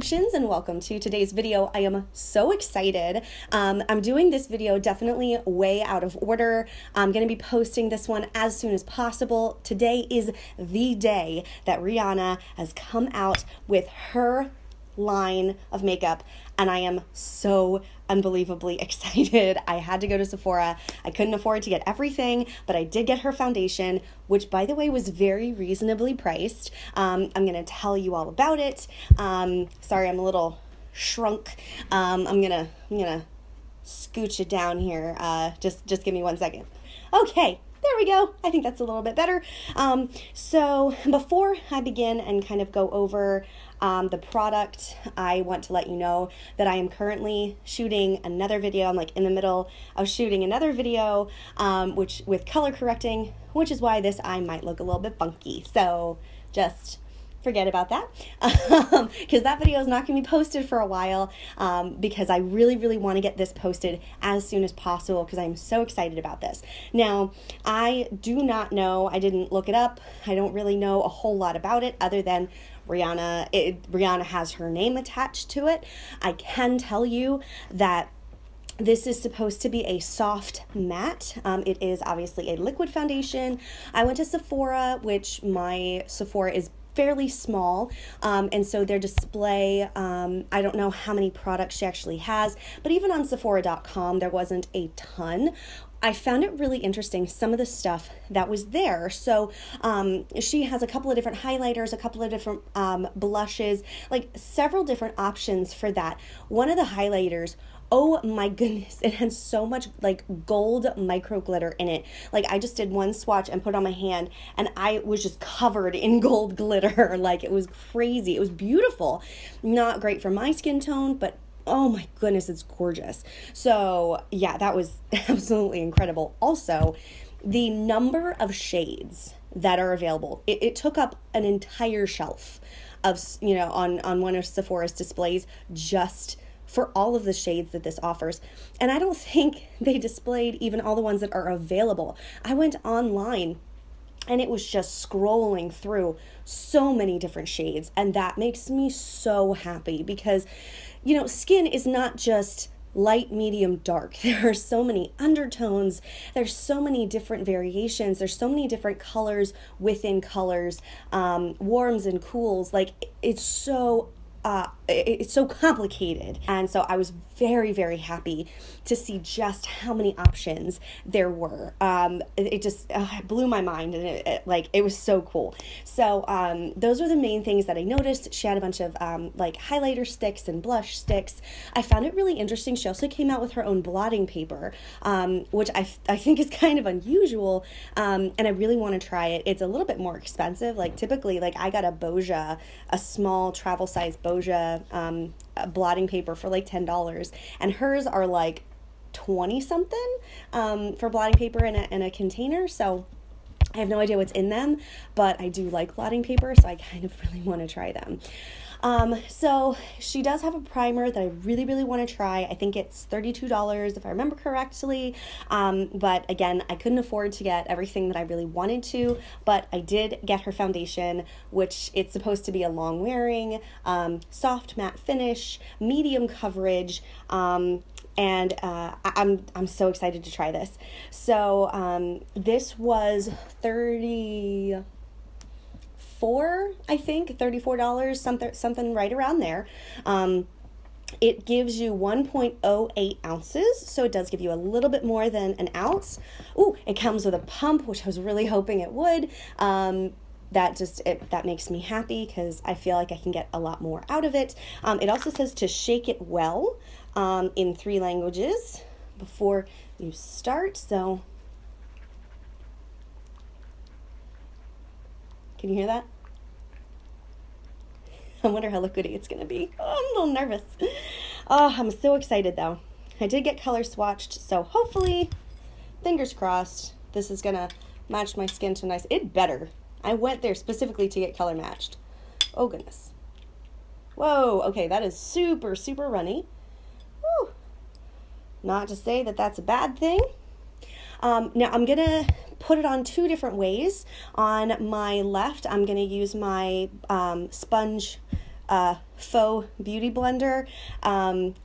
Connections, and welcome to today's video. I am so excited. I'm doing this video definitely way out of order. I'm going to be posting this one as soon as possible. Today is the day that Rihanna has come out with her line of makeup, and I am so unbelievably excited. I had to go to Sephora. I couldn't afford to get everything, but I did get her foundation, which by the way was very reasonably priced. I'm gonna tell you all about it. Sorry, I'm a little shrunk. I'm gonna scooch it down here. Just give me 1 second. Okay. There we go. I think that's a little bit better. So before I begin and kind of go over the product, I want to let you know that I am currently shooting another video. I'm like in the middle of shooting another video, which with color correcting, which is why this eye might look a little bit funky. So just forget about that, because that video is not going to be posted for a while, because I really want to get this posted as soon as possible because I'm so excited about this. Now, I do not know, I didn't look it up, I don't really know a whole lot about it other than Rihanna has her name attached to it. I can tell you that this is supposed to be a soft matte. It is obviously a liquid foundation. I went to Sephora, which my Sephora is fairly small, and so their display, I don't know how many products she actually has, but even on Sephora.com there wasn't a ton. I found it really interesting, some of the stuff that was there. So she has a couple of different highlighters, a couple of different blushes, like several different options for that. One of the highlighters, oh my goodness, it had so much like gold micro glitter in it. Like I just did one swatch and put it on my hand and I was just covered in gold glitter. Like it was crazy. It was beautiful. Not great for my skin tone, but oh my goodness, it's gorgeous. So yeah, that was absolutely incredible. Also, the number of shades that are available, it took up an entire shelf of, on one of Sephora's displays just for all of the shades that this offers. And I don't think they displayed even all the ones that are available. I went online and it was just scrolling through so many different shades, and that makes me so happy because, skin is not just light, medium, dark. There are so many undertones. There's so many different variations. There's so many different colors within colors, warms and cools. Like it's so complicated. And so I was very happy to see just how many options there were. It just it blew my mind, and it was so cool. So those were the main things that I noticed. She had a bunch of like highlighter sticks and blush sticks. I found it really interesting. She also came out with her own blotting paper, which I think is kind of unusual, and I really want to try it. It's a little bit more expensive. Like typically, like I got a small travel size Boja blotting paper for like $10, and hers are like 20 something for blotting paper in a container. So I have no idea what's in them, but I do like blotting paper, so I kind of really want to try them. So she does have a primer that I really want to try. I think it's $32 if I remember correctly. But again, I couldn't afford to get everything that I really wanted to, but I did get her foundation, which it's supposed to be a long wearing, soft matte finish, medium coverage, and I'm so excited to try this. So this was $34, I think, $34, something right around there. It gives you 1.08 ounces, so it does give you a little bit more than an ounce. Ooh, it comes with a pump, which I was really hoping it would. That makes me happy because I feel like I can get a lot more out of it. It also says to shake it well in 3 languages before you start. So can you hear that? I wonder how liquidy it's going to be. Oh, I'm a little nervous. Oh, I'm so excited though. I did get color swatched, so hopefully, fingers crossed, this is going to match my skin to nice. It better. I went there specifically to get color matched. Oh goodness. Whoa, okay, that is super runny. Woo. Not to say that that's a bad thing. Now I'm gonna put it on 2 different ways. On my left, I'm gonna use my sponge faux beauty blender,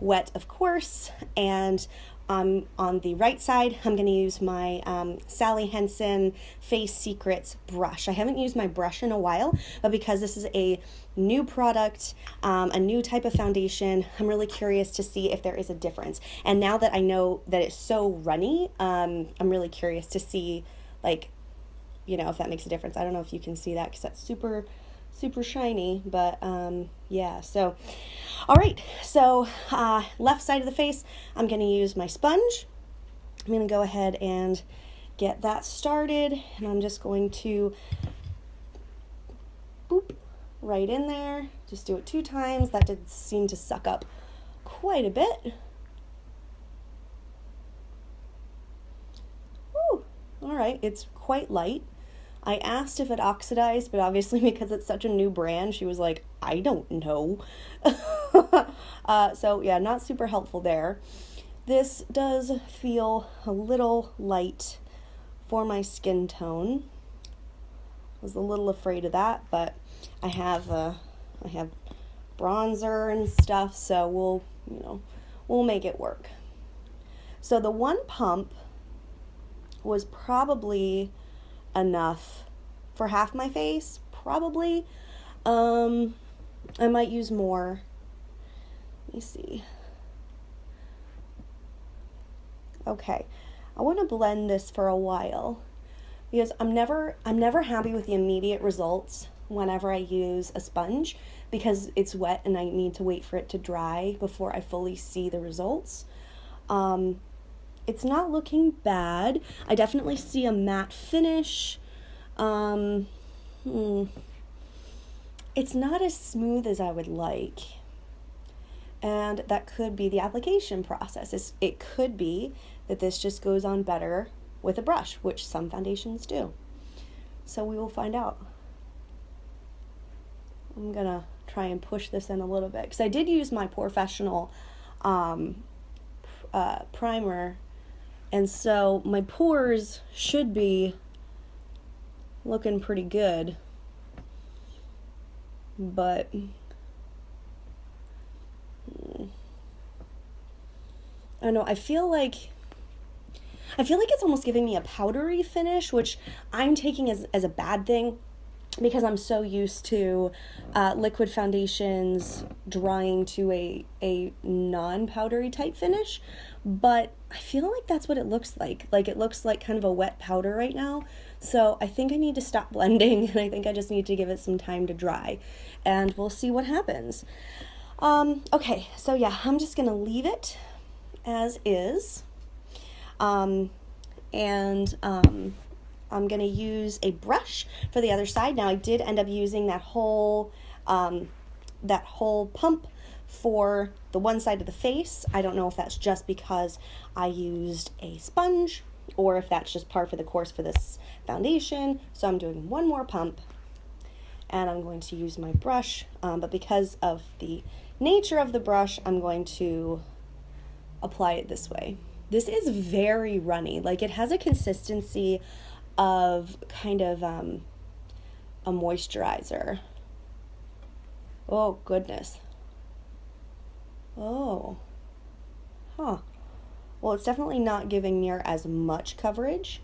wet of course, and on the right side I'm going to use my Sally Hansen Face Secrets brush. I haven't used my brush in a while, but because this is a new product, a new type of foundation, I'm really curious to see if there is a difference. And now that I know that it's so runny, I'm really curious to see, like, you know, if that makes a difference. I don't know if you can see that because that's super shiny, but yeah. So all right, so left side of the face, I'm going to use my sponge. I'm going to go ahead and get that started, and I'm just going to boop right in there. Just do it 2 times. That did seem to suck up quite a bit. Woo. All right, it's quite light. I asked if it oxidized, but obviously because it's such a new brand, she was like, I don't know. So yeah, not super helpful there. This does feel a little light for my skin tone. I was a little afraid of that, but I have bronzer and stuff, so we'll make it work. So the 1 pump was probably enough for half my face, probably. I might use more. Let me see. Okay, I want to blend this for a while because I'm never happy with the immediate results whenever I use a sponge, because it's wet and I need to wait for it to dry before I fully see the results. It's not looking bad. I definitely see a matte finish. It's not as smooth as I would like. And that could be the application process. It could be that this just goes on better with a brush, which some foundations do. So we will find out. I'm gonna try and push this in a little bit, because I did use my professional primer, and so my pores should be looking pretty good, but I don't know, I feel like it's almost giving me a powdery finish, which I'm taking as a bad thing, because I'm so used to liquid foundations drying to a non-powdery type finish. But I feel like that's what it looks like. Like, it looks like kind of a wet powder right now. So I think I need to stop blending, and I think I just need to give it some time to dry, and we'll see what happens. Okay, so yeah, I'm just gonna leave it as is. I'm going to use a brush for the other side. Now, I did end up using that whole pump for the one side of the face. I don't know if that's just because I used a sponge or if that's just par for the course for this foundation. So I'm doing 1 more pump, and I'm going to use my brush, but because of the nature of the brush, I'm going to apply it this way. This is very runny. Like, it has a consistency of kind of a moisturizer. Oh, goodness. Oh. Huh. Well, it's definitely not giving near as much coverage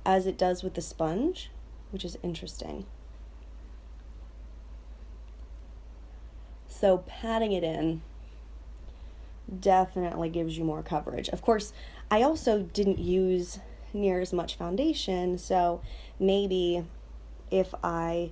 as it does with the sponge, which is interesting. So patting it in definitely gives you more coverage. Of course, I also didn't use near as much foundation, so maybe if I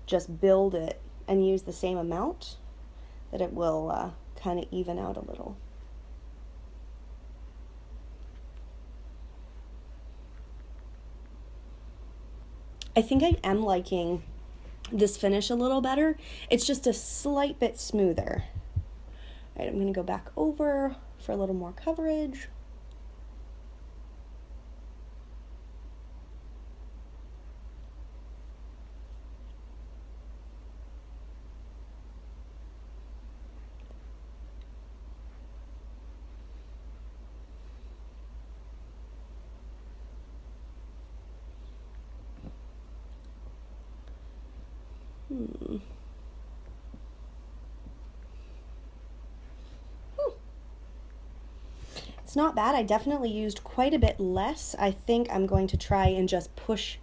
just build it and use the same amount, that it will kind of even out a little. I think I am liking this finish a little better. It's just a slight bit smoother. All right, I'm going to go back over for a little more coverage. It's not bad. I definitely used quite a bit less. I think I'm going to try and just push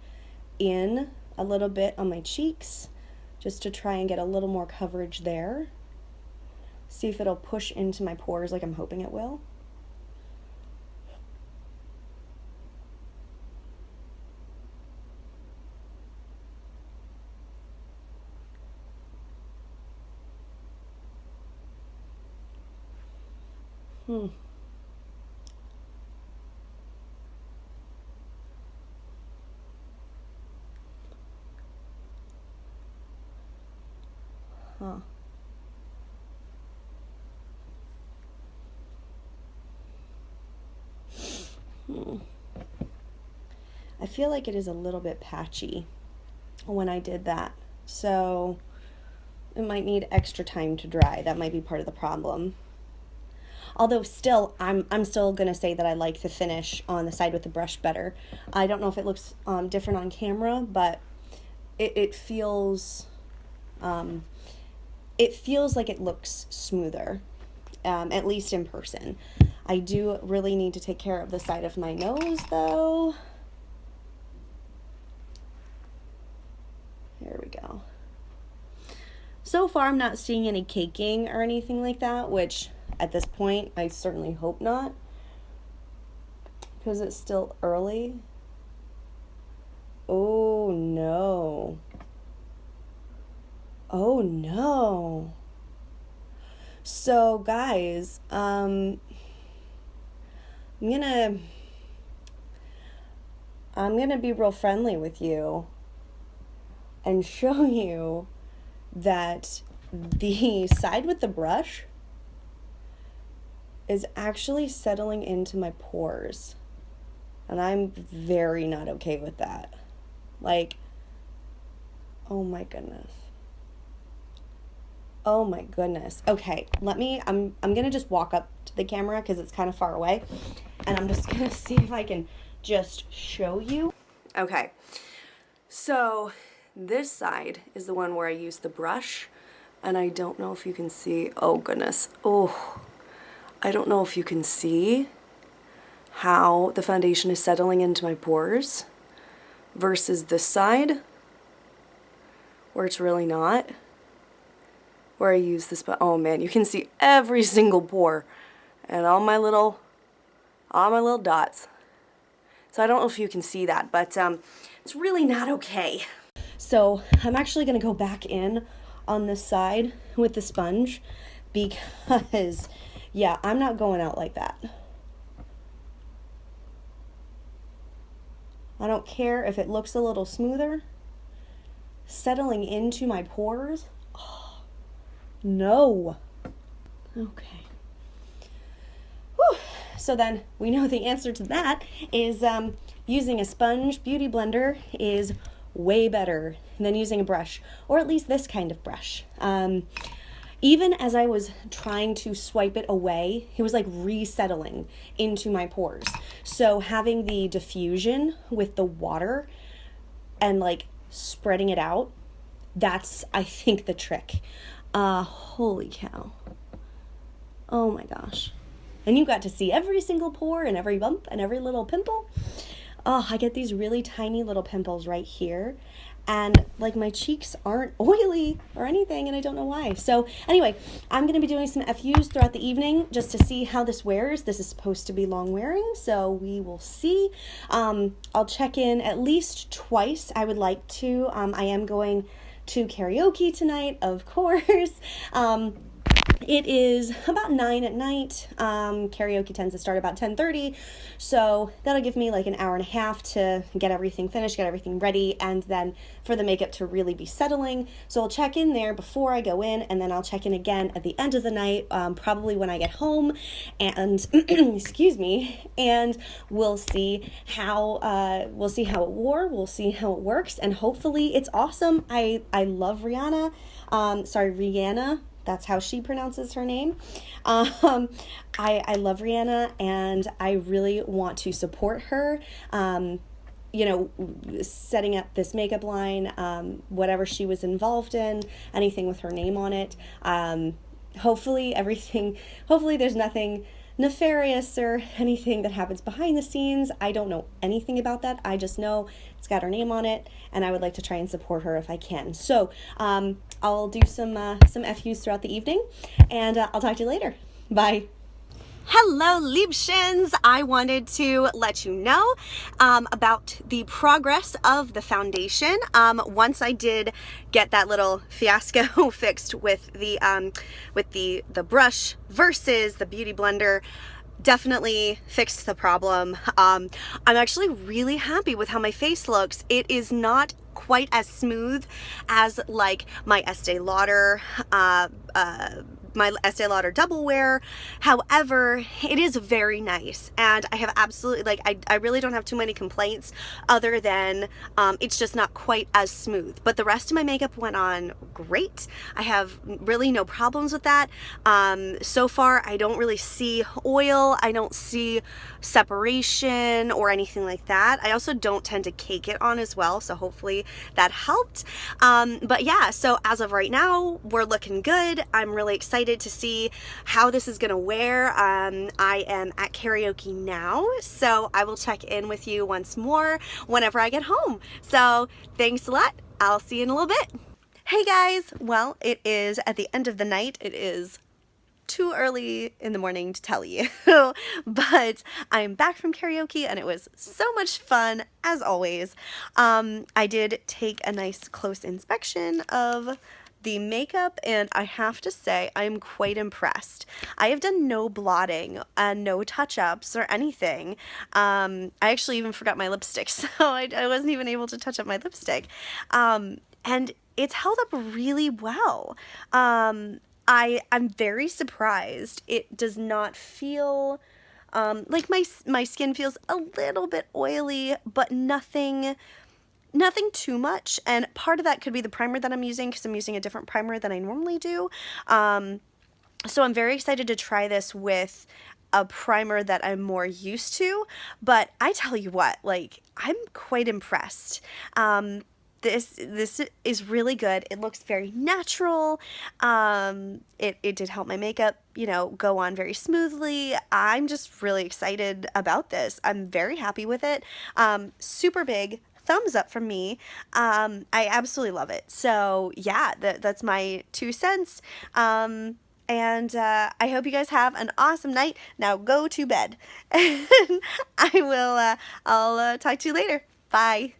in a little bit on my cheeks just to try and get a little more coverage there. See if it'll push into my pores like I'm hoping it will. Huh. I feel like it is a little bit patchy when I did that, so it might need extra time to dry. That might be part of the problem. Although still, I'm still gonna say that I like the finish on the side with the brush better. I don't know if it looks different on camera, but it feels like it looks smoother, at least in person. I do really need to take care of the side of my nose though. There we go. So far I'm not seeing any caking or anything like that, which at this point I certainly hope not, because it's still early. Oh no. Oh no. So guys, I'm gonna be real friendly with you and show you that the side with the brush is actually settling into my pores, and I'm very not okay with that. Like, oh my goodness. Oh my goodness. Okay, I'm gonna just walk up to the camera because it's kind of far away, and I'm just gonna see if I can just show you. Okay, so this side is the one where I use the brush, and I don't know if you can see. Oh goodness. Oh, I don't know if you can see how the foundation is settling into my pores versus this side where it's really not, where I use this. But oh man, you can see every single pore and all my little dots. So I don't know if you can see that, but it's really not okay. So I'm actually gonna go back in on this side with the sponge because yeah, I'm not going out like that. I don't care if it looks a little smoother. Settling into my pores. Oh, no. Okay. Whew. So then we know the answer to that is using a sponge beauty blender is way better than using a brush, or at least this kind of brush. Even as I was trying to swipe it away, it was like resettling into my pores. So having the diffusion with the water and like spreading it out, that's, I think, the trick. Holy cow. Oh my gosh. And you got to see every single pore and every bump and every little pimple. Oh, I get these really tiny little pimples right here. And like my cheeks aren't oily or anything, and I don't know why. So anyway, I'm going to be doing some FUs throughout the evening just to see how this wears. This is supposed to be long wearing, so we will see. I'll check in at least twice. I would like to. I am going to karaoke tonight, of course. It is about 9 at night. Karaoke tends to start about 10:30, so that'll give me like an hour and a half to get everything finished, get everything ready, and then for the makeup to really be settling. So I'll check in there before I go in, and then I'll check in again at the end of the night, probably when I get home, and excuse me, and we'll see how it wore, we'll see how it works, and hopefully it's awesome. I love Rihanna. Rihanna. That's how she pronounces her name. I love Rihanna, and I really want to support her. You know, setting up this makeup line, whatever she was involved in, anything with her name on it. Hopefully there's nothing nefarious or anything that happens behind the scenes. I don't know anything about that. I just know it's got her name on it, and I would like to try and support her if I can. So I'll do some FUs throughout the evening, and I'll talk to you later. Bye. Hello, Liebchens! I wanted to let you know about the progress of the foundation. Once I did get that little fiasco fixed with the brush versus the beauty blender, definitely fixed the problem. I'm actually really happy with how my face looks. It is not quite as smooth as like my Estee Lauder double wear. However, it is very nice, and I have absolutely, like, I really don't have too many complaints other than it's just not quite as smooth. But the rest of my makeup went on great. I have really no problems with that. So far, I don't really see oil. I don't see separation or anything like that. I also don't tend to cake it on as well, so hopefully that helped. But yeah, so as of right now, we're looking good. I'm really excited to see how this is gonna wear. I am at karaoke now, so I will check in with you once more whenever I get home. So thanks a lot. I'll see you in a little bit. Hey guys, well, it is at the end of the night. It is too early in the morning to tell you, but I'm back from karaoke and it was so much fun as always. I did take a nice close inspection of the makeup, and I have to say I'm quite impressed. I have done no blotting and no touch-ups or anything. I actually even forgot my lipstick, so I wasn't even able to touch up my lipstick. And it's held up really well. I'm very surprised. It does not feel like my skin feels a little bit oily, but nothing too much, and part of that could be the primer that I'm using, because I'm using a different primer than I normally do. So I'm very excited to try this with a primer that I'm more used to, but I tell you what, like, I'm quite impressed. This is really good. It looks very natural. It did help my makeup, you know, go on very smoothly. I'm just really excited about this. I'm very happy with it. Super big thumbs up from me. I absolutely love it. So yeah, that's my 2 cents. And I hope you guys have an awesome night. Now go to bed. I'll talk to you later. Bye.